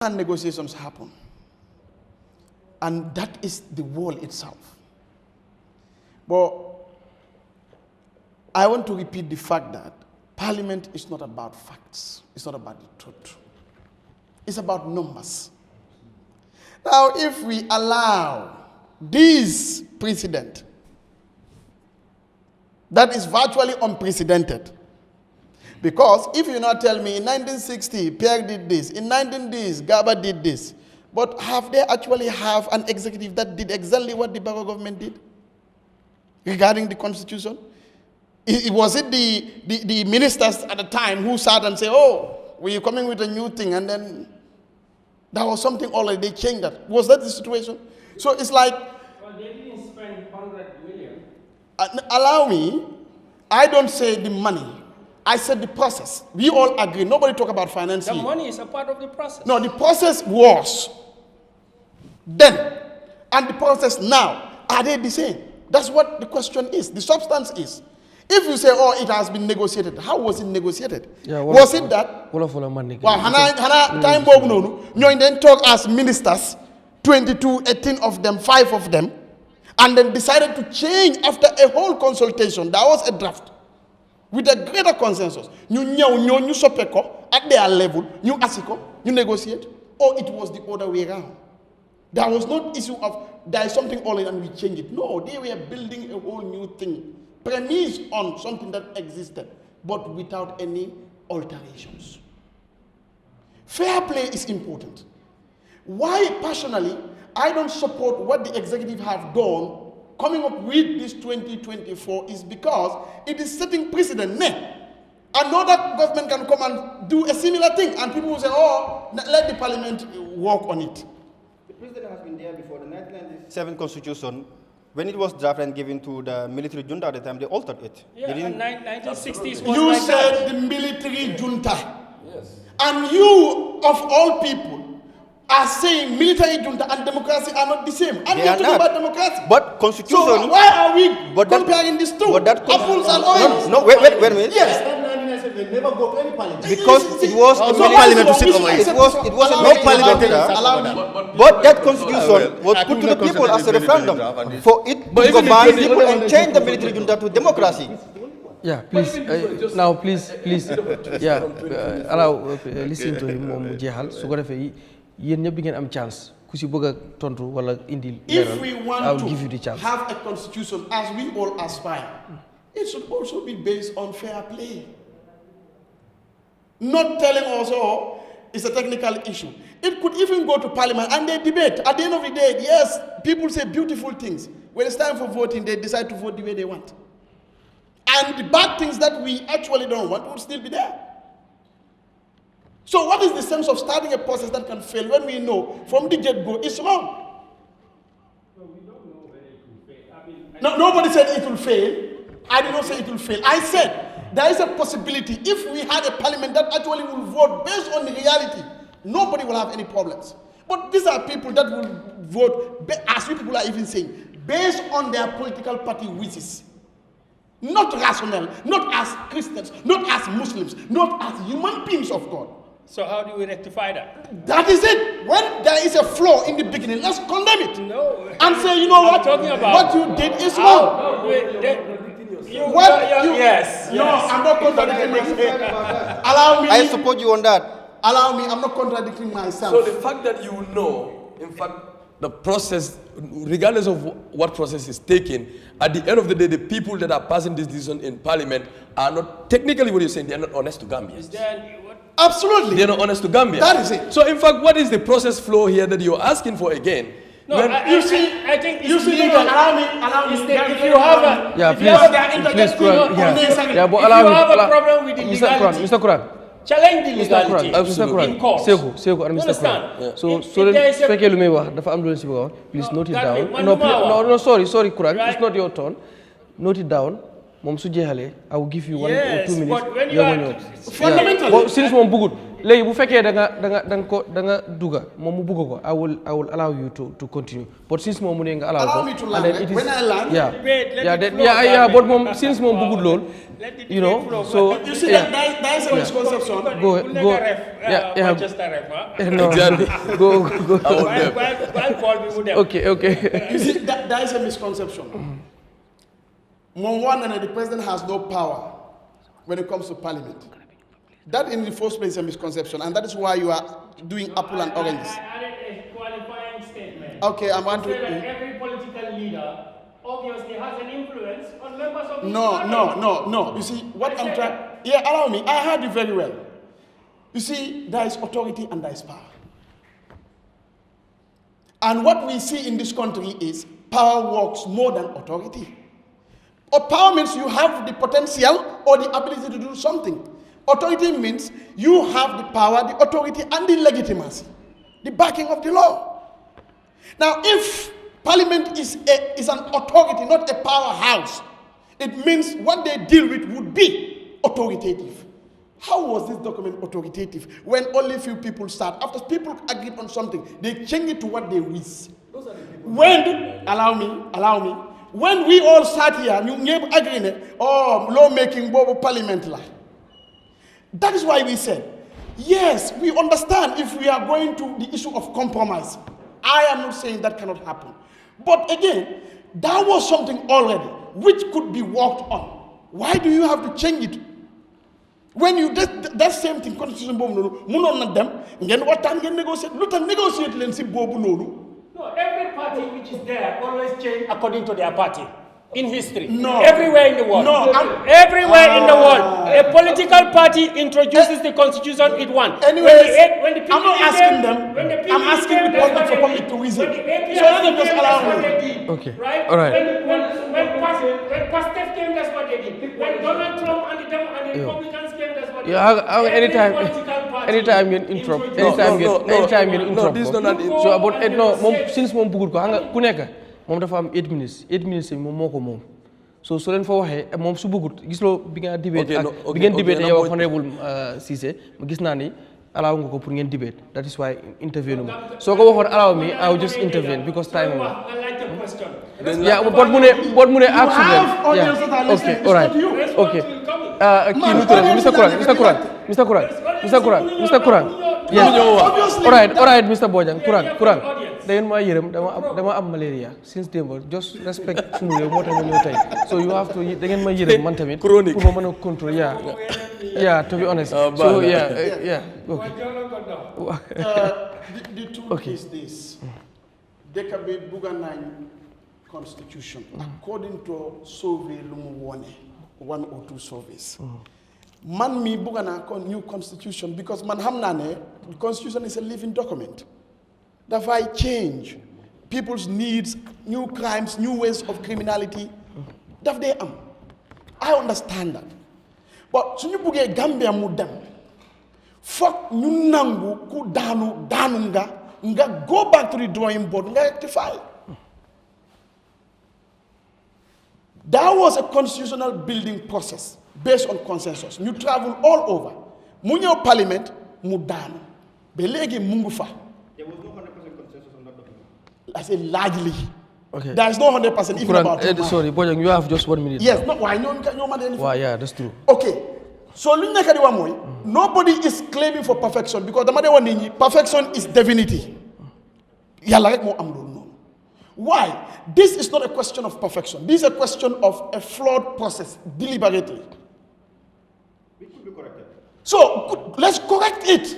And negotiations happen. And that is the wall itself. But I want to repeat the fact that Parliament is not about facts. It's not about the truth. It's about numbers. Now, if we allow this precedent that is virtually unprecedented, because if you not tell me in 1960, Pierre did this, in 1910, Gaba did this, but have they actually have an executive that did exactly what the Barrow government did regarding the constitution? Was it the ministers at the time who sat and said, oh, we're coming with a new thing, and then there was something already, they changed that. Was that the situation? So it's like... Well, they didn't spend 100 million. Allow me, I don't say the money. I said the process. We all agree. Nobody talk about financing. The money is a part of the process. No, the process was then, and the process now, are they the same? That's what the question is. The substance is. If you say, oh, it has been negotiated, how was it negotiated? Yeah, was it that? Well, time you then talk as ministers, 22, 18 of them, 5 of them, and then decided to change after a whole consultation. That was a draft. With a greater consensus, you sopeko at their level, you asiko, you negotiate, or it was the other way around. There was no issue of there is something all in and we change it. No, they were building a whole new thing, premised on something that existed, but without any alterations. Fair play is important. Why personally I don't support what the executive have done coming up with this 2024 is because it is setting precedent. Another government can come and do a similar thing, and people will say, oh, let the parliament work on it. The president has been there before. The 1997 constitution, when it was drafted and given to the military junta at the time, they altered it. Yeah, in 1960s. You like said that. The military junta. Yes. And you, of all people, are saying military junta and democracy are not the same. And you're talking about democracy. But constitution... So why are we comparing these two? Apples and oranges? No, wait a minute. Yes. They never go to any parliament. Because it was a parliament to sit over it. It was no parliament. But that constitution was put to the people as a referendum for it to combine people and change the military junta to democracy. Yeah, please. Now, please. Yeah, allow listen to him. Yen ñep di ngeen am chance ku ci bëgg tontu wala indi leral I'll give you the chance. Have a constitution as we all aspire. It should also be based on fair play. Not telling us, oh, it's a technical issue. It could even go to parliament and they debate. At the end of the day, yes, people say beautiful things. When it's time for voting, they decide to vote the way they want. And the bad things that we actually don't want will still be there. So what is the sense of starting a process that can fail when we know from the get-go it's wrong? No, we don't know whether it will fail. No, nobody said it will fail. I did not say it will fail. I said there is a possibility if we had a parliament that actually will vote based on the reality, nobody will have any problems. But these are people that will vote, as we people are even saying, based on their political party wishes. Not rational, not as Christians, not as Muslims, not as human beings of God. So how do we rectify that? That is it. When there is a flaw in the beginning, let's condemn it. No. And say, you know what? What you did is wrong. Yes. No, I'm not contradicting myself. Allow me. I support you on that. Allow me. I'm not contradicting myself. So the fact that you know, in fact, the process, regardless of what process is taken, at the end of the day, the people that are passing this decision in parliament are not, technically what you're saying, they're not honest to Gambia. Absolutely. They're not honest to Gambia. That is it. So in fact, what is the process flow here that you're asking for again? No, I think it's legal. Allow me. If you have a, yeah, if you have a problem with the legality, Mr. Kurang. Challenge the legality in court. Seku, understand? Yeah. So feke lu may wax dafa am lu ci bëgg please note it down. No, sorry Kurang. Right. It's not your turn. Note it down. Mom su jeexalee I will give you 1 or 2 minutes. But when you are fundamentally, since mom bugut léegi bu fekkee da nga duga moom mu bugg ko I will allow you to continue but since moom mu ne nga allow ko Allow me to land, right? When I land, but moom since moom bugut lool you know so you see that is a misconception. go Manchester ref, no go okay You see that is a misconception. The president has no power when it comes to parliament. That in the first place is a misconception, and that is why you are doing apple and oranges. I added a qualifying statement. Okay, I'm going to say that to. every political leader obviously has an influence on members of his No. parliament. You see what I'm trying. Yeah, allow me. I heard you very well. You see, there is authority and there is power. And what we see in this country is power works more than authority. Or power means you have the potential or the ability to do something. Authority means you have the power, the authority, and the legitimacy, the backing of the law. Now, if parliament is an authority, not a powerhouse, it means what they deal with would be authoritative. How was this document authoritative when only few people start? After people agreed on something, they change it to what they wish. Allow me. When we all sat here, you agree, lawmaking, parliament. That is why we said, yes, we understand if we are going to the issue of compromise. I am not saying that cannot happen. But again, that was something already which could be worked on. Why do you have to change it? When you that same thing, constitution negotiate No, every party which is there always change according to their party. In history, no. Everywhere in the world, everywhere in the world, a political party introduces the constitution it wants. Anyways, when the I'm not asking them. I'm asking the public for public to reason. So let them just allow me. Okay. Right? All right. When Pastef came, that's what they did. When Donald Trump and the Republicans came, that's what they did. Anytime you interrupt. Anytime you interrupt. No, this is not an So about since mom bugut ko hanga ku nek mom dafa am 8 minutes mom moko mom so len fa waxe mom su bugut gis lo bi nga debate bi ngeen debate yow honorable Cissé ma gis na ni allow nga ko pour ngeen debate that is why intervene so ko waxon allow me I will just intervene because time yeah but mune absolutely yeah okay all right okay Mr. Kurang yes all right Mr. Bojang Kurang dayen ma yërem dama am malaria since dembo just respect sunu rew motax ma ñew tay so you have to da ngeen ma yërem man tamit pour ma mëna control yeah to be honest so yeah okay the truth is this dekabe buganay constitution according to survey lumu wone 1 or 2 surveys man mi bugana new constitution because man xamna ne the constitution is a living document. That I change people's needs, new crimes, new ways of criminality. That they am. I understand that. But so you buge Gambia mudam. Fuck you nangu ku nga go back to the drawing board nga rectify. That was a constitutional building process based on consensus. You travel all over. Munyo parliament mudanu. Belegi mungufa. I say largely. Okay. There is no 100% even about it. Sorry, Bojang, you have just 1 minute. Yes, no, why no man anything. Wow, yeah, that's true. Okay. So nobody is claiming for perfection because the matter one perfection is divinity. Why? This is not a question of perfection. This is a question of a flawed process deliberately. It could be corrected. So let's correct it.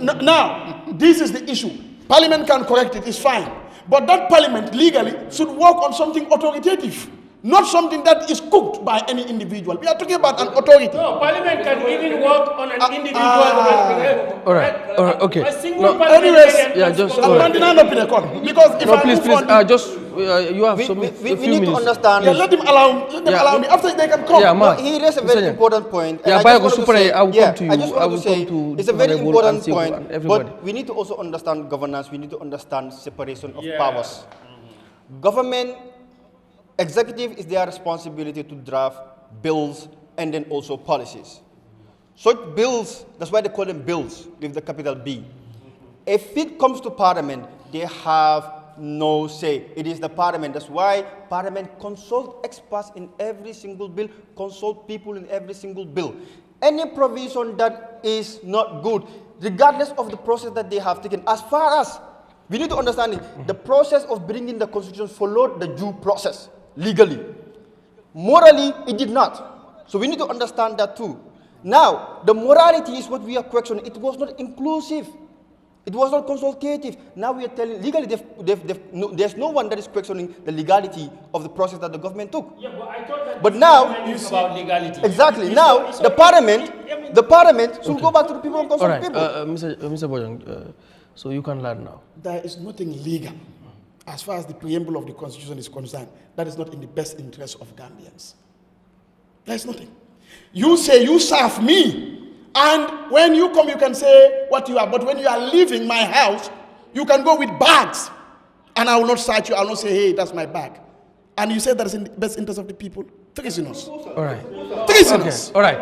Now, this is the issue. Parliament can correct it, it's fine. But that parliament legally should work on something authoritative, not something that is cooked by any individual. We are talking about an authority. No, parliament can even work on an individual. All right, okay. A single Anyways, yeah, just because if please, you have some we few need minutes. to understand. Yeah, let them allow me. After they can come. Yeah, No, he raised a very important point. Yeah, I just want to say it's a very important point. But we need to also understand governance. We need to understand separation of powers. Government, executive is their responsibility to draft bills and then also policies. such bills, that's why they call them bills with the capital B. If it comes to Parliament, they have no say. It is the Parliament. That's why Parliament consult experts in every single bill, consult people in every single bill. Any provision that is not good, regardless of the process that they have taken, as far as we need to understand it, the process of bringing the constitution followed the due process legally. Morally, it did not. So we need to understand that too. Now, the morality is what we are questioning. It was not inclusive. It was not consultative. Now we are telling legally, there's no one that is questioning the legality of the process that the government took. Yeah, but I thought that. But now, about legality. exactly. Now, the parliament should go back to the people and consult people. Mr. Bojang, so you can learn now. There is nothing legal as far as the preamble of the Constitution is concerned. That is not in the best interest of Gambians. There is nothing. You say you serve me. And when you come, you can say what you are. But when you are leaving my house, you can go with bags. And I will not search you. I will not say, hey, that's my bag. And you say that is in the best interest of the people. Treasonous. All right. Treasonous. Okay. All right.